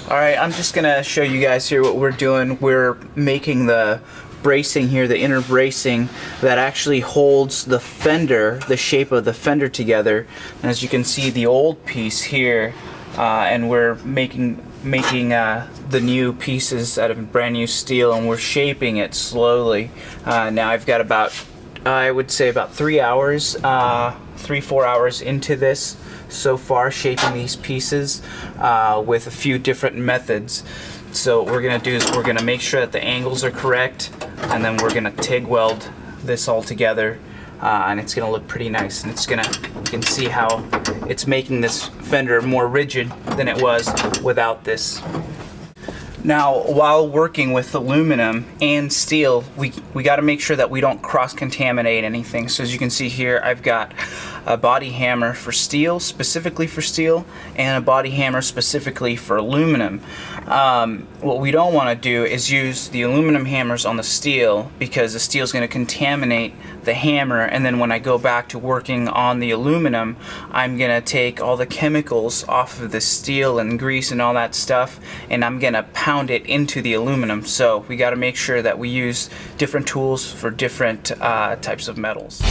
Alright, I'm just gonna show you guys here what we're doing. We're making the bracing here, the inner bracing that actually holds the fender, the shape of the fender together. And as you can see, the old piece here, and we're making the new pieces out of brand new steel, and we're shaping it slowly. Now I've got about, I would say about 3 hours, 3-4 hours into this so far, shaping these pieces with a few different methods. So what we're going to do is we're going to make sure that the angles are correct, and then we're going to TIG weld this all together, and it's going to look pretty nice. And it's going to, you can see how it's making this fender more rigid than it was without this. Now, while working with aluminum and steel, we got to make sure that we don't cross-contaminate anything. So as you can see here, I've got a body hammer for steel, specifically for steel, and a body hammer specifically for aluminum. What we don't want to do is use the aluminum hammers on the steel, because the steel is going to contaminate the hammer, and then when I go back to working on the aluminum, I'm going to take all the chemicals off of the steel and grease and all that stuff, and I'm going to pound it into the aluminum. So we got to make sure that we use different tools for different types of metals.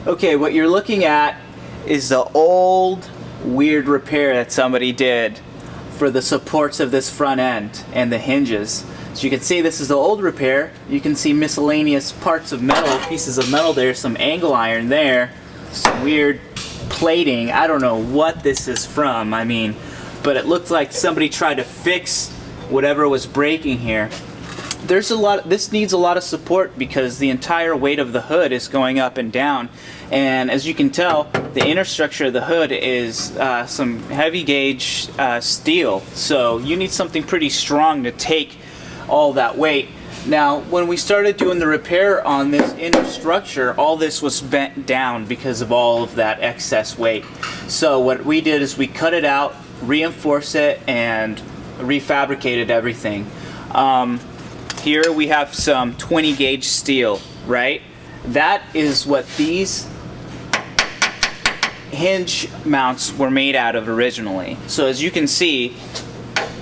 Okay, what you're looking at is the old weird repair that somebody did for the supports of this front end and the hinges. So you can see this is the old repair. You can see miscellaneous parts of metal, pieces of metal there, some angle iron there, some weird plating. I don't know what this is from, I mean, but it looked like somebody tried to fix whatever was breaking here. This needs a lot of support because the entire weight of the hood is going up and down, and as you can tell, the inner structure of the hood is some heavy gauge steel, so you need something pretty strong to take all that weight. Now when we started doing the repair on this inner structure, all this was bent down because of all of that excess weight. So what we did is we cut it out, reinforced it, and refabricated everything. Here we have some 20 gauge steel, right? That is what these hinge mounts were made out of originally. So as you can see,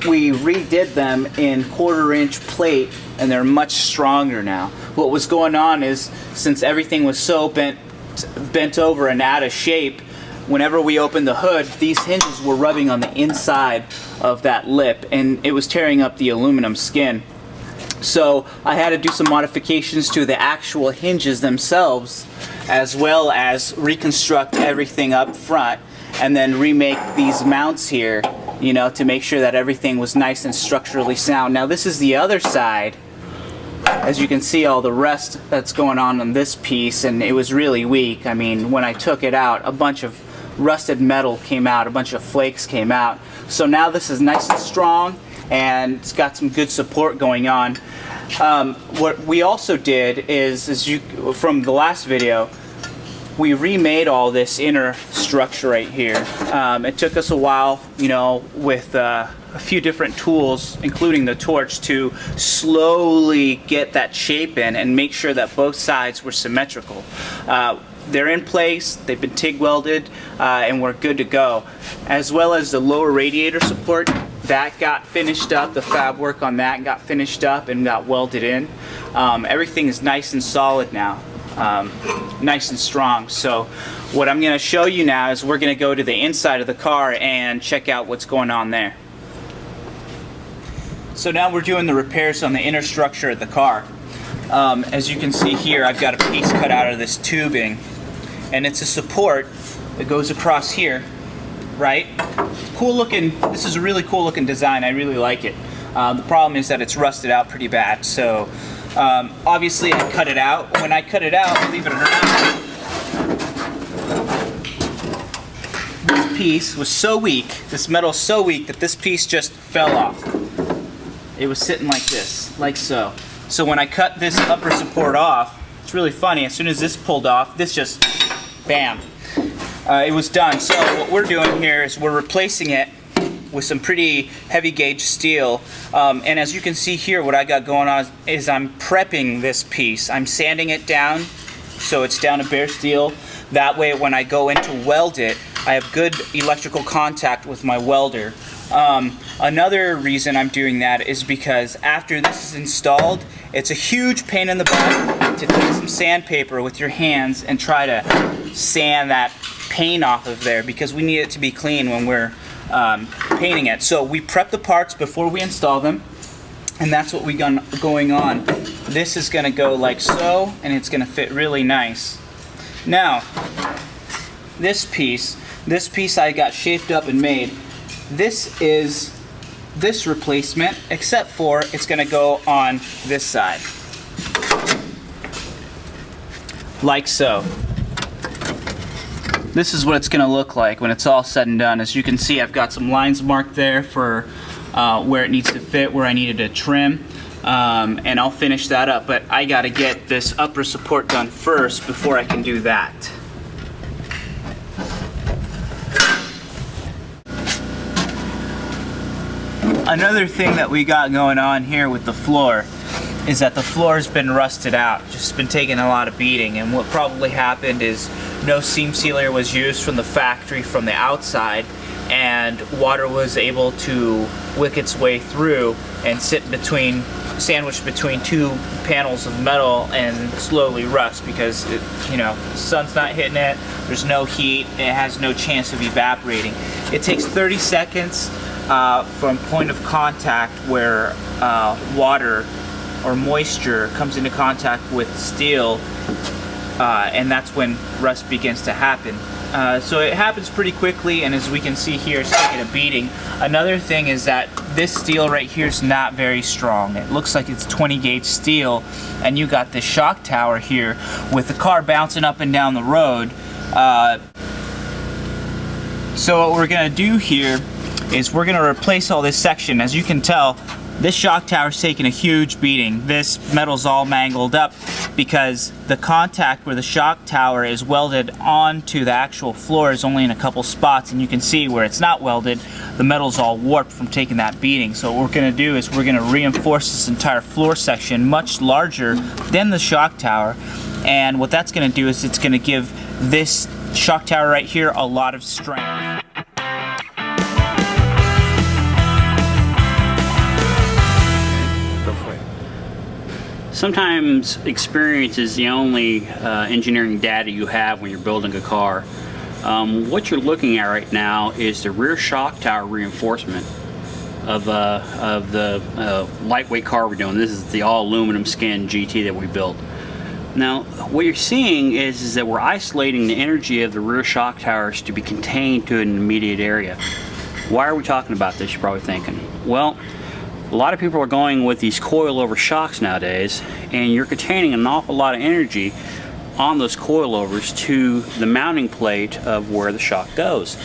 we redid them in 1/4 inch plate, and they're much stronger now. What was going on is, since everything was so bent over and out of shape, whenever we opened the hood, these hinges were rubbing on the inside of that lip, and it was tearing up the aluminum skin. So I had to do some modifications to the actual hinges themselves, as well as reconstruct everything up front, and then remake these mounts here, you know, to make sure that everything was nice and structurally sound. Now this is the other side. As you can see, all the rust that's going on this piece, and it was really weak. I mean, when I took it out, a bunch of rusted metal came out, a bunch of flakes came out. So now this is nice and strong, and it's got some good support going on. What we also did is, from the last video, we remade all this inner structure right here. It took us a while, you know, with a few different tools, including the torch, to slowly get that shape in and make sure that both sides were symmetrical. They're in place, they've been TIG welded, and we're good to go. As well as the lower radiator support, that got finished up, the fab work on that got finished up and got welded in. Everything is nice and solid now, nice and strong. So what I'm going to show you now is we're going to go to the inside of the car and check out what's going on there. So now we're doing the repairs on the inner structure of the car. As you can see here, I've got a piece cut out of this tubing, and it's a support that goes across here, right? Cool looking, this is a really cool looking design, I really like it. The problem is that it's rusted out pretty bad, so obviously I cut it out. When I cut it out, believe it or not, this piece was so weak, this metal is so weak that this piece just fell off. It was sitting like this, like so. So when I cut this upper support off, it's really funny. As soon as this pulled off, this just, bam, it was done. So what we're doing here is we're replacing it with some pretty heavy gauge steel. And as you can see here, what I got going on is I'm prepping this piece. I'm sanding it down so it's down to bare steel. That way when I go in to weld it, I have good electrical contact with my welder. Another reason I'm doing that is because after this is installed, it's a huge pain in the butt to take some sandpaper with your hands and try to sand that paint off of there, because we need it to be clean when we're painting it. So we prep the parts before we install them, and that's what we got going on. This is going to go like so, and it's going to fit really nice. Now, this piece I got shaped up and made. This is this replacement, except for it's going to go on this side. Like so. This is what it's going to look like when it's all said and done. As you can see, I've got some lines marked there for where it needs to fit, where I needed to trim, and I'll finish that up. But I got to get this upper support done first before I can do that. Another thing that we got going on here with the floor is that the floor has been rusted out, just been taking a lot of beating, and what probably happened is no seam sealer was used from the factory from the outside, and water was able to wick its way through and sandwiched between two panels of metal and slowly rust, because the sun's not hitting it, there's no heat, it has no chance of evaporating. It takes 30 seconds from point of contact where water or moisture comes into contact with steel, and that's when rust begins to happen. So it happens pretty quickly, and as we can see here, it's taking a beating. Another thing is that this steel right here is not very strong. It looks like it's 20 gauge steel, and you got this shock tower here with the car bouncing up and down the road. So what we're gonna do here is we're gonna replace all this section. As you can tell, this shock tower is taking a huge beating. This metal's all mangled up because the contact where the shock tower is welded onto the actual floor is only in a couple spots, and you can see where it's not welded, the metal's all warped from taking that beating. So what we're gonna do is we're gonna reinforce this entire floor section much larger than the shock tower, and what that's gonna do is it's gonna give this shock tower right here a lot of strength. Sometimes experience is the only engineering data you have when you're building a car. What you're looking at right now is the rear shock tower reinforcement of the lightweight car we're doing. This is the all aluminum skin GT that we built. Now, what you're seeing is that we're isolating the energy of the rear shock towers to be contained to an immediate area. Why are we talking about this, you're probably thinking? Well, a lot of people are going with these coilover shocks nowadays, and you're containing an awful lot of energy on those coilovers to the mounting plate of where the shock goes.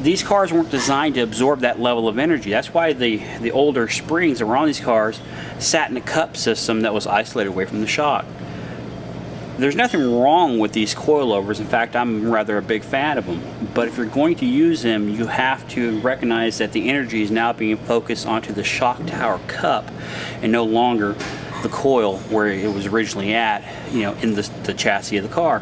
These cars weren't designed to absorb that level of energy. That's why the older springs that were on these cars sat in a cup system that was isolated away from the shock. There's nothing wrong with these coilovers. In fact, I'm rather a big fan of them. But if you're going to use them, you have to recognize that the energy is now being focused onto the shock tower cup and no longer the coil where it was originally at, in the chassis of the car.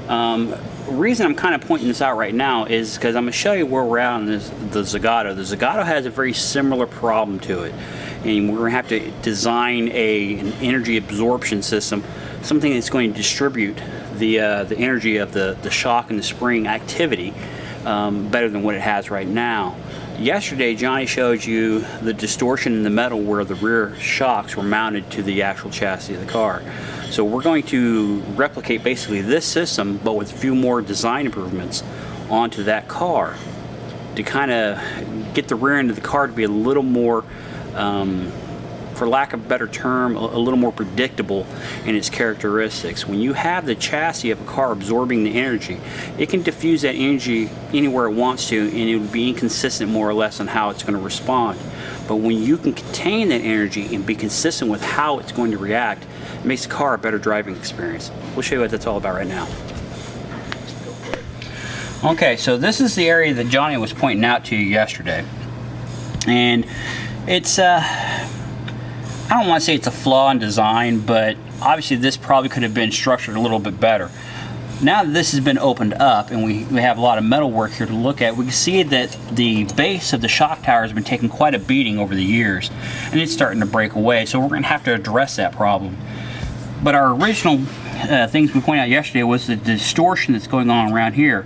The reason I'm kind of pointing this out right now is because I'm going to show you where we're at on the Zagato. The Zagato has a very similar problem to it, and we're going to have to design an energy absorption system, something that's going to distribute the energy of the shock and the spring activity better than what it has right now. Yesterday, Johnny showed you the distortion in the metal where the rear shocks were mounted to the actual chassis of the car. So we're going to replicate basically this system, but with a few more design improvements onto that car to kind of get the rear end of the car to be a little more for lack of a better term, a little more predictable in its characteristics. When you have the chassis of a car absorbing the energy, it can diffuse that energy anywhere it wants to, and it would be inconsistent more or less on how it's going to respond. But when you can contain that energy and be consistent with how it's going to react, it makes the car a better driving experience. We'll show you what that's all about right now. Okay, so this is the area that Johnny was pointing out to you yesterday. And it's, I don't want to say it's a flaw in design, but obviously this probably could have been structured a little bit better. Now that this has been opened up and we have a lot of metal work here to look at, we can see that the base of the shock tower has been taking quite a beating over the years, and it's starting to break away, so we're going to have to address that problem. But our original things we pointed out yesterday was the distortion that's going on around here.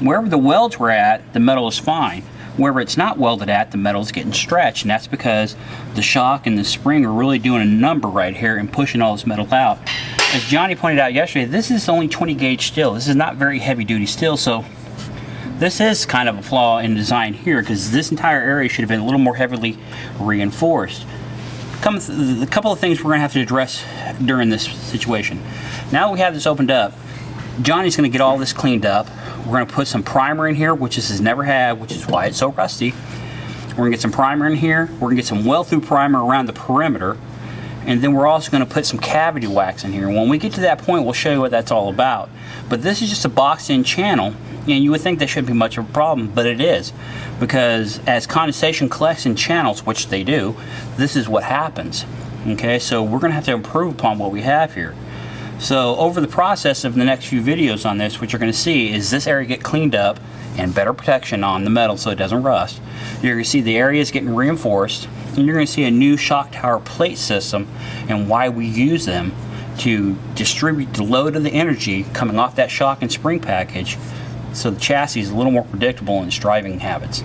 Wherever the welds were at, the metal is fine. Wherever it's not welded at, the metal is getting stretched, and that's because the shock and the spring are really doing a number right here and pushing all this metal out. As Johnny pointed out yesterday, this is only 20 gauge steel. This is not very heavy duty steel, so this is kind of a flaw in design here, because this entire area should have been a little more heavily reinforced. A couple of things we're going to have to address during this situation. Now we have this opened up, Johnny's going to get all this cleaned up. We're going to put some primer in here, which this has never had, which is why it's so rusty. We're going to get some primer in here. We're going to get some well-through primer around the perimeter. And then we're also going to put some cavity wax in here. When we get to that point, we'll show you what that's all about. But this is just a boxed-in channel, and you would think that shouldn't be much of a problem, but it is. Because as condensation collects in channels, which they do, this is what happens. Okay, so we're going to have to improve upon what we have here. So over the process of the next few videos on this, what you're going to see is this area get cleaned up and better protection on the metal so it doesn't rust. You're going to see the area is getting reinforced, and you're going to see a new shock tower plate system and why we use them to distribute the load of the energy coming off that shock and spring package so the chassis is a little more predictable in its driving habits.